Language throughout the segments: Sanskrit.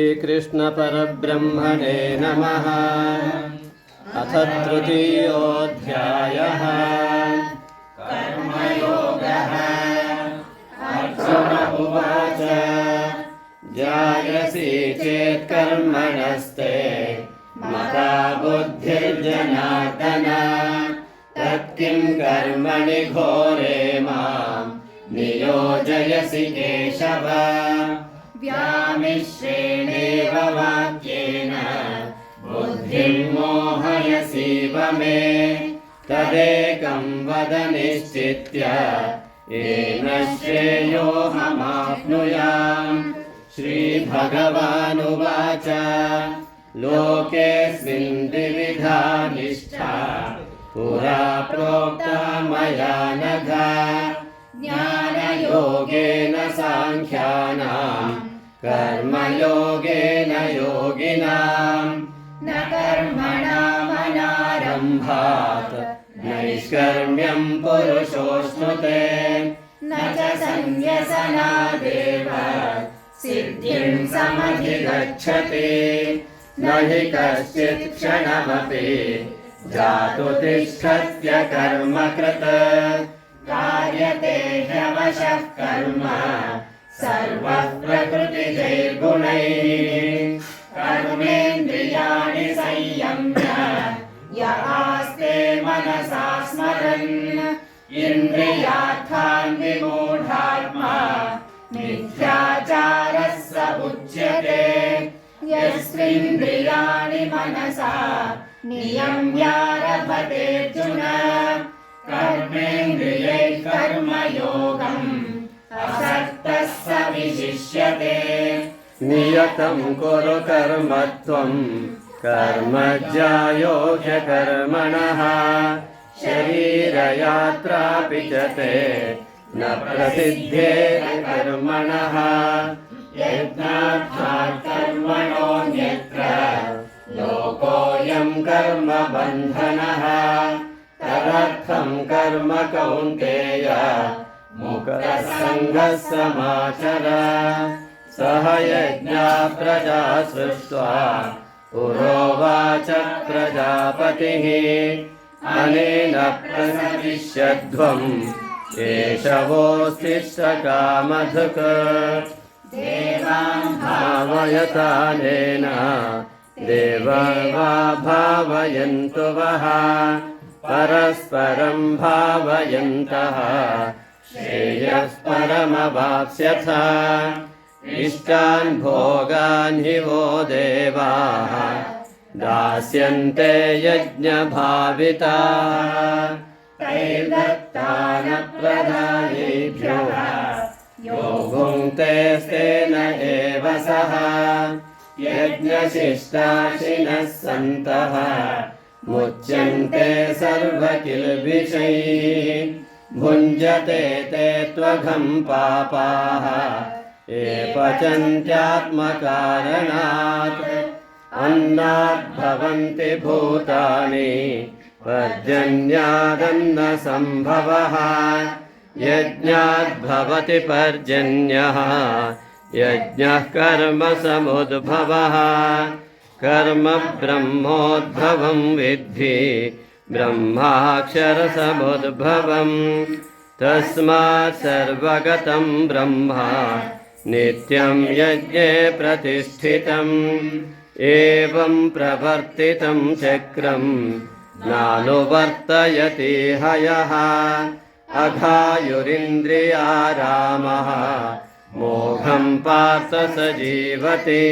श्रीकृष्णपरब्रह्मणे नमः। अथ तृतीयोऽध्यायः। कर्मयोगः। अर्जुन उवाच जायसि चेत् कर्मणस्ते मता बुद्धिर्जनार्दन तत्किं कर्मणि घोरे मां नियोजयसि केशव। व्यामिश्रेणेव वाक्येन बुद्धिं मोहयसीव मे तदेकं वद निश्चित्य येन श्रेयोऽहमाप्नुयाम्। श्रीभगवानुवाच लोकेऽस्मिन् द्विविधा निष्ठा पुरा प्रोक्ता मया नघ। ज्ञानयोगेन साङ्ख्यानां कर्मयोगेन योगिनां। न कर्मणामनारम्भात् नैष्कर्म्यं पुरुषोऽश्नुते न च सन्न्यसनादेव सिद्धिं समधिगच्छति। न हि कश्चित् क्षणमपि जातु तिष्ठत्य कर्मकृत् कार्यते ह्यवशः कर्म सर्वः प्रकृतिजैर्गुणैः। कर्मेन्द्रियाणि संयम्य य आस्ते मनसा स्मरन् इन्द्रियार्थान् विमूढात्मा मिथ्याचारः स उच्यते। यस्त्विन्द्रियाणि मनसा नियम्यारभतेऽर्जुन कर्मेन्द्रियैः कर्मयोगम् असक्तः स विशिष्यते। नियतं कुरु कर्म त्वं कर्मज्यायो ह्यकर्मणः शरीरयात्रापि च ते न प्रसिद्धेत कर्मणः। यज्ञार्थात् कर्मणोऽन्यत्र लोकोऽयं कर्मबन्धनः तदर्थं कर्म कौन्तेय मुक्तसङ्गः समाचर। सह यज्ञा प्रजा सृष्ट्वा पुरोवाच प्रजापतिः अनेन प्रसविष्यध्वम् एष वोऽस्तिष्ठ कामधुक्। देवान् भावयतानेन देवा वा भावयन्तु वः परस्परं भावयन्तः श्रेयस्परमवाप्स्यथ। इष्टान् भोगान् हि वो देवाः दास्यन्ते यज्ञभाविताः। तैर्दत्तानप्रदायेभ्यः यो भुङ्क्ते तेन एव सः। यज्ञशिष्टाशिनः सन्तः मुच्यन्ते सर्वकिल्बिषैः। भुञ्जते ते त्वघं पापाः ये पचन्त्यात्मकारणात्। अन्नाद्भवन्ति भूतानि पर्जन्यादन्नसम्भवः। यज्ञाद्भवति पर्जन्यः यज्ञः कर्म समुद्भवः। कर्म ब्रह्मोद्भवं विद्धि ब्रह्माक्षरसमुद्भवम्। तस्मात् सर्वगतं ब्रह्म नित्यं यज्ञे प्रतिष्ठितम्। एवं प्रवर्तितं चक्रं नानुवर्तयति हयः। अघायुरिन्द्रियारामः मोघं पार्थ स जीवति।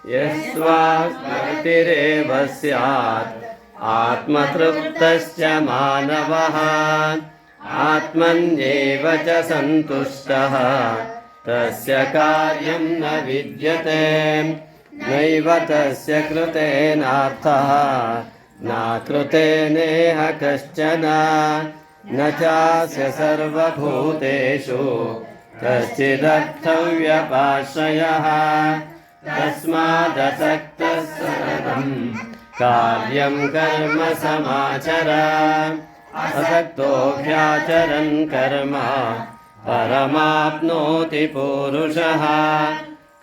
यस्वास्मृतिरेव स्यात् आत्मतृप्तश्च मानवः। आत्मन्येव च सन्तुष्टः तस्य कार्यं न विद्यते। नैव तस्य कृतेनार्थः न कृतेनेह कश्चन। न चास्य सर्वभूतेषु कश्चिदर्थव्यपाश्रयः। तस्मादसक्तः सततं कार्यं कर्म समाचर। असक्तोऽभ्याचरन् कर्म परमाप्नोति पूरुषः।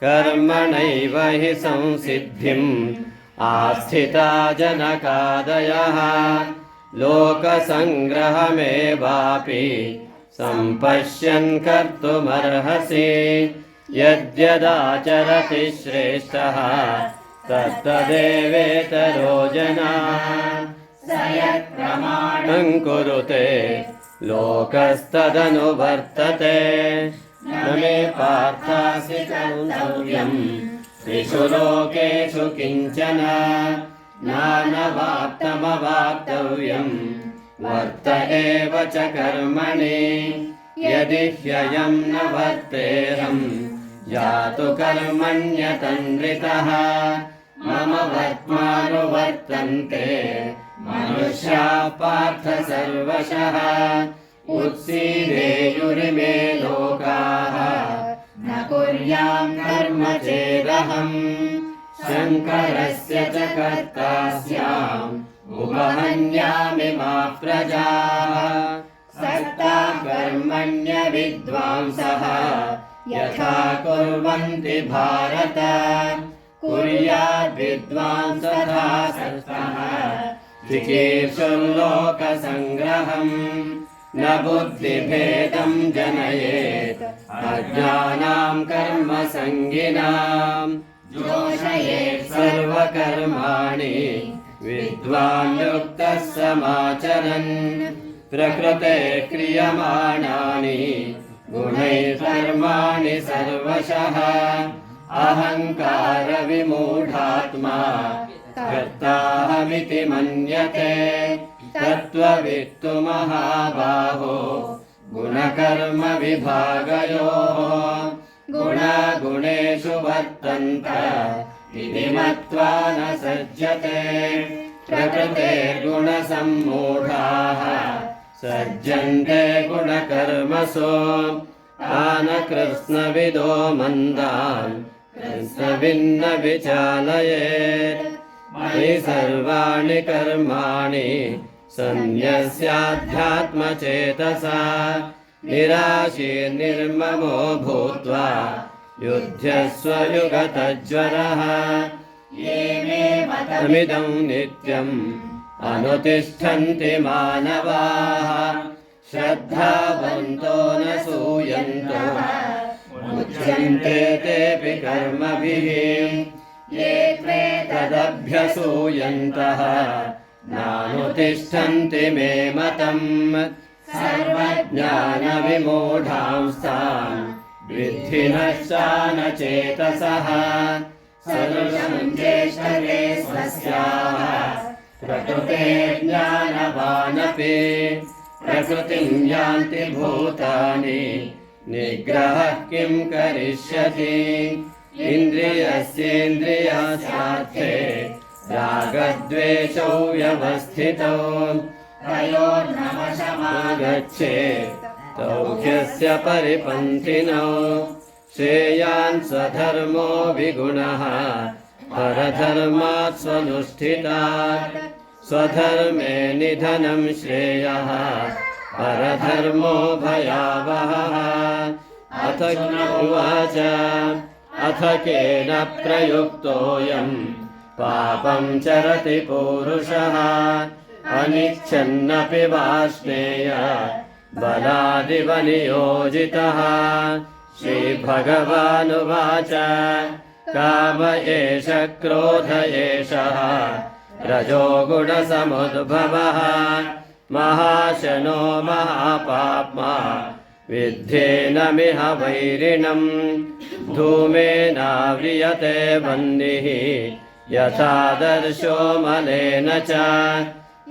कर्मणैव हि संसिद्धिम् आस्थिता जनकादयः लोकसङ्ग्रहमेवापि सम्पश्यन् कर्तुमर्हसि यद्यदाचरति श्रेष्ठः तत्तदेवेतरो जनाः स यत्प्रमाणं कुरुते लोकस्तदनुवर्तते न मे पार्थासि कर्तव्यम् त्रिषु लोकेषु किञ्चन नानवाप्तमवाप्तव्यम् वर्त एव च कर्मणि यदि ह्ययं न वर्तेऽहं जातु कर्मण्यतन्द्रितः मम वर्त्मानुवर्तन्ते मनुष्याः पार्थ सर्वशः उत्सीदेयुरिमे लोकाः न कुर्यां कर्म चेदहम् शङ्करस्य च कर्ता स्याम् उपहन्यामि मा प्रजाः सक्ताः कर्मण्य विद्वांसः यथा कुर्वन्ति भारत कुर्याद् विद्वांस तथा सक्तः चिकीर्षुर्लोकसङ्ग्रहम् न बुद्धिभेदं जनयेत् अज्ञानां कर्मसङ्गिनाम् जोषयेत् सर्वकर्माणि विद्वान् युक्तः समाचरन् प्रकृते क्रियमाणानि गुणैः कर्माणि सर्वशः अहङ्कारविमूढात्मा कर्ताहमिति मन्यते तत्त्ववित्तु महाबाहो गुणकर्म विभागयोः गुणगुणेषु वर्तन्त इति मत्वा न सज्जते प्रकृतेर्गुणसम्मूढाः सज्जन्ते गुणकर्मसु तान् कृत्स्नविदो मन्दान् कृत्स्नविन्न विचालयेत् मयि सर्वाणि कर्माणि सन्न्यस्याध्यात्मचेतसा निराशीर्निर्ममो भूत्वा युध्यस्व युगतज्वरः ये मे मतमिदं नित्यम् अनुतिष्ठन्ति मानवाः श्रद्धावन्तो न सूयन्तो मुच्यन्ते तेऽपि कर्मभिः ये त्वेतदभ्यसूयन्तः नानुतिष्ठन्ति मे मतम् सर्वज्ञानविमूढांस्तान् विद्धि नश्चानचेतसः सदृशं चेष्टते स्वस्याः प्रकृतेर्ज्ञानवानपि प्रकृतिं यान्ति भूतानि निग्रहः किं करिष्यति इन्द्रियस्येन्द्रियार्थे रागद्वेषौ व्यवस्थितौ तयोर्नवशमागच्छेत् तौ ह्यस्य परिपन्थिनौ श्रेयान् स्वधर्मो विगुणः परधर्मात् स्वनुष्ठितात् स्वधर्मे निधनं श्रेयः परधर्मो भयावहः अथ उवाच अथ केन प्रयुक्तोऽयं पापं चरति पूरुषः अनिच्छन्नपि वाष्णेय बलादिव नियोजितः श्रीभगवानुवाच काम एष क्रोध एषः रजोगुणसमुद्भवः महाशनो महापाप्मा विद्धेनमिह वैरिणम् धूमेनाव्रियते वह्निः यथादर्शो मलेन च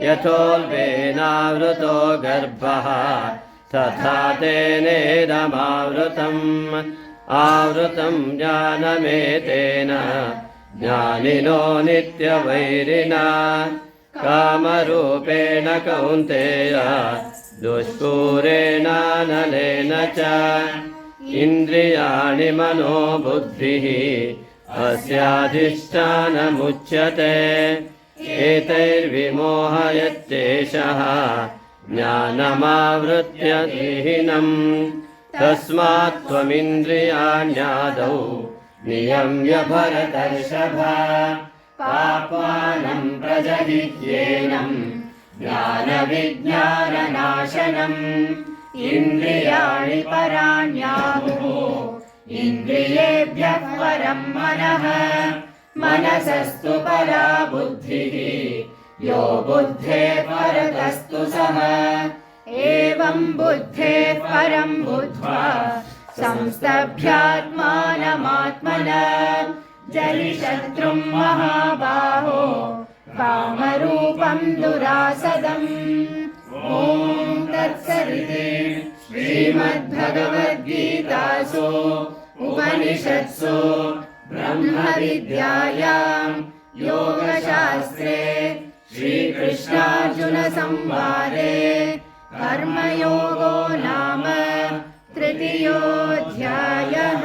यथोल्बेनावृतो गर्भः तथा तेनेदमावृतम् आवृतं ज्ञानमेतेन ज्ञानिनो नित्यवैरिणा कामरूपेण कौन्तेय दुष्पूरेणानलेन च इन्द्रियाणि मनो बुद्धिः अस्याधिष्ठानमुच्यते एतैर्विमोहयत्येषः ज्ञानमावृत्य विहीनम् तस्मात् त्वमिन्द्रियाण्यादौ नियम्य भरतर्षभ पाप्मानं प्रजहिह्येनं ज्ञानविज्ञाननाशनम् इन्द्रियाणि पराण्याहुः इन्द्रियेभ्यः परं मनः मनसस्तु परा बुद्धिः यो बुद्धेः परतस्तु सः एवं बुद्धेः परं बुद्ध्वा संस्तभ्यात्मानमात्मना जरिशत्रुं महाबाहो कामरूपं दुरासदम् ॐ तत्सदिति श्रीमद्भगवद्गीतासु उपनिषत्सु ब्रह्मविद्यायां योगशास्त्रे श्रीकृष्णार्जुनसंवादे कर्मयोगो नाम तृतीयोऽध्यायः।